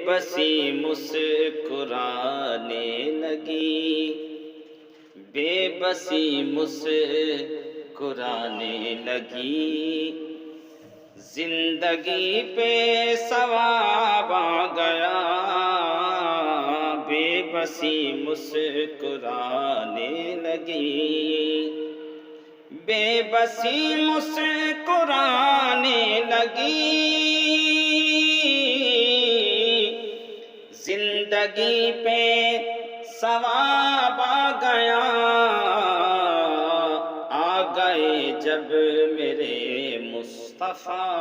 بسی مسکرانے لگی، بے بسی مسکرانے لگی، زندگی پہ ثواب آ گیا، بے بسی مسکرانے لگی، بے بسی مسکرانے لگی، زندگی پہ ثواب آ گیا، آ گئے جب میرے مصطفیٰ،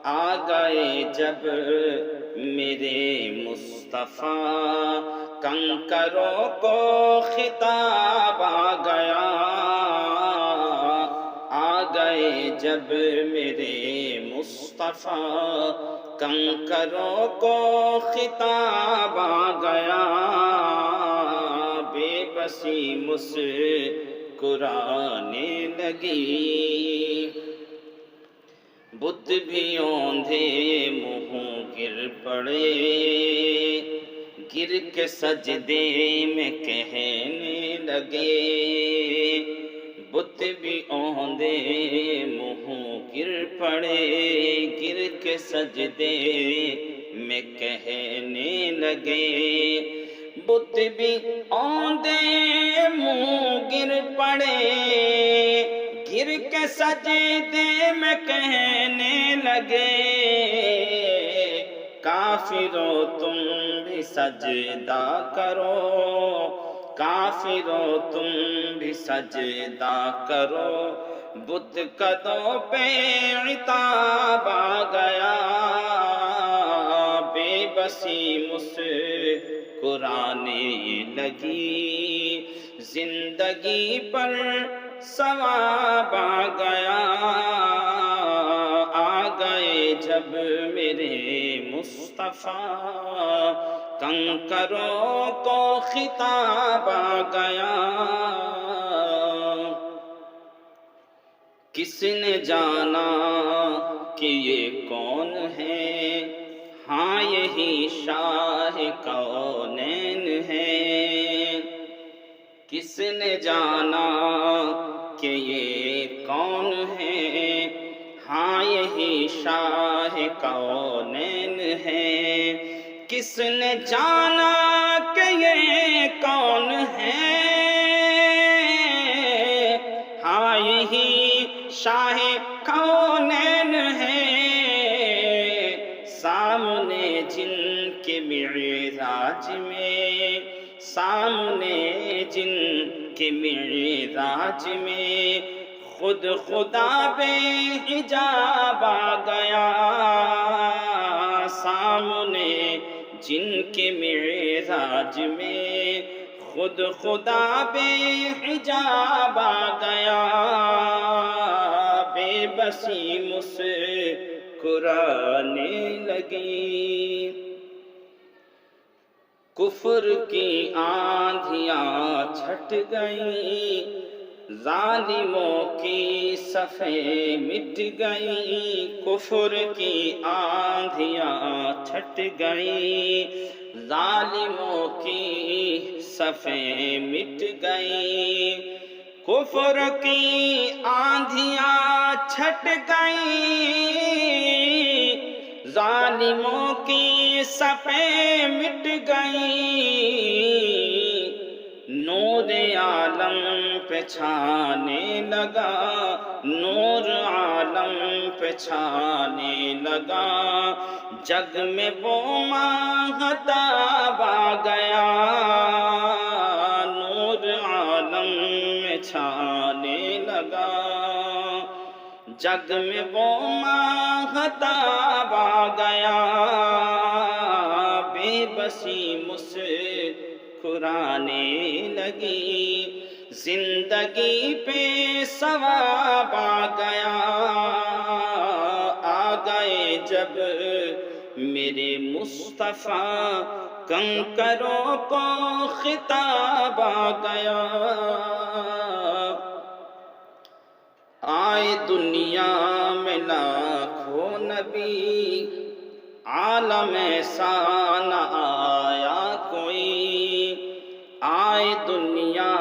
آ گئے جب میرے مصطفیٰ، کنکروں کو خطاب آ گیا، آ گئے جب میرے مصطفیٰ، کنکروں کو خطاب آ گیا، بے بسی مسکرانے لگی، بت بھی اوندھے منہوں گر پڑے، گر کے سجدے میں کہنے لگے، بت بھی اوندھے منہوں گر پڑے، گر کے سجدے میں کہنے لگے، بت بھی اوندھے منہ گر پڑے، گر کے سجدے میں کہنے لگے، کافرو تم بھی سجدہ کرو، کافرو تم بھی سجدہ کرو، بت قدوں پہ عتاب آ گیا، بے بسی مسکرانے لگی، زندگی پر ثواب آ گیا، آ گئے جب میرے مصطفیٰ، کنکروں کو خطاب آ گیا، کس نے جانا کہ یہ کون ہے، ہاں یہی شاہ کونین ہے، کس نے جانا کہ یہ کون ہے، ہاں یہی شاہ کونین ہے، کس نے جانا کہ یہ کون ہے، ہاں یہی شاہ کونین ہے، سامنے جن کے معراج میں، سامنے جن کے معراج میں، خود خدا بے حجاب آ گیا، سامنے جن کے معراج میں، خود خدا بے حجاب آ گیا، بے بسی مسکرانے لگی، کفر کی آندھیاں چھٹ گئیں، ظالموں کی صفیں مٹ گئیں، کفر کی آندھیاں چھٹ گئیں، ظالموں کی صفیں مٹ گئیں، کفر کی آندھیاں چھٹ گئیں، ظالموں کی صفیں مٹ گئیں، نور عالم پہ چھانے لگا، نور عالم پہ چھانے لگا، جگ میں وہ ماہتاب آ گیا، نور عالم میں چھانے لگا، جگ میں وہ ماہتاب آ گیا، بے بسی مسکرانے لگی، زندگی پہ ثواب آ گیا، آ گئے جب میرے مصطفیٰ، کنکروں کو خطاب آ گیا، آئے دنیا میں لاکھوں نبی، عالم ایسا نہ آیا کوئی، آئے دنیا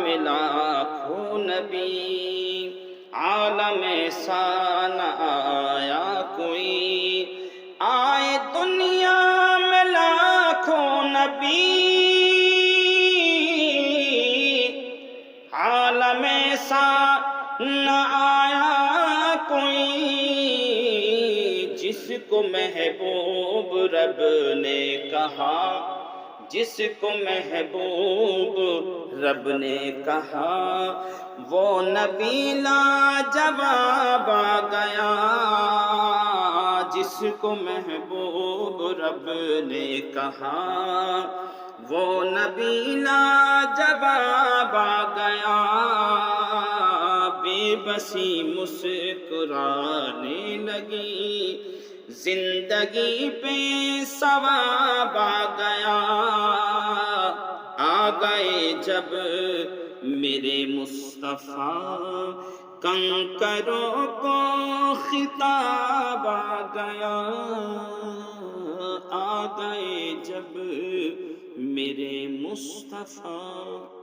میں لاکھوں نبی، عالم ایسا نہ آیا کوئی، آئے دنیا میں لاکھوں نبی، عالم ایسا نہ آیا کوئی جس کو محبوب رب نے کہا، جس کو محبوب رب نے کہا، وہ نبی لاجواب آ گیا، جس کو محبوب رب نے کہا، وہ نبی لاجواب آ گیا، بے بسی مسکرانے لگی، زندگی پہ ثواب آ گیا، آ گئے جب میرے مصطفیٰ، کنکروں کو خطاب آ گیا، آ گئے جب میرے مصطفیٰ۔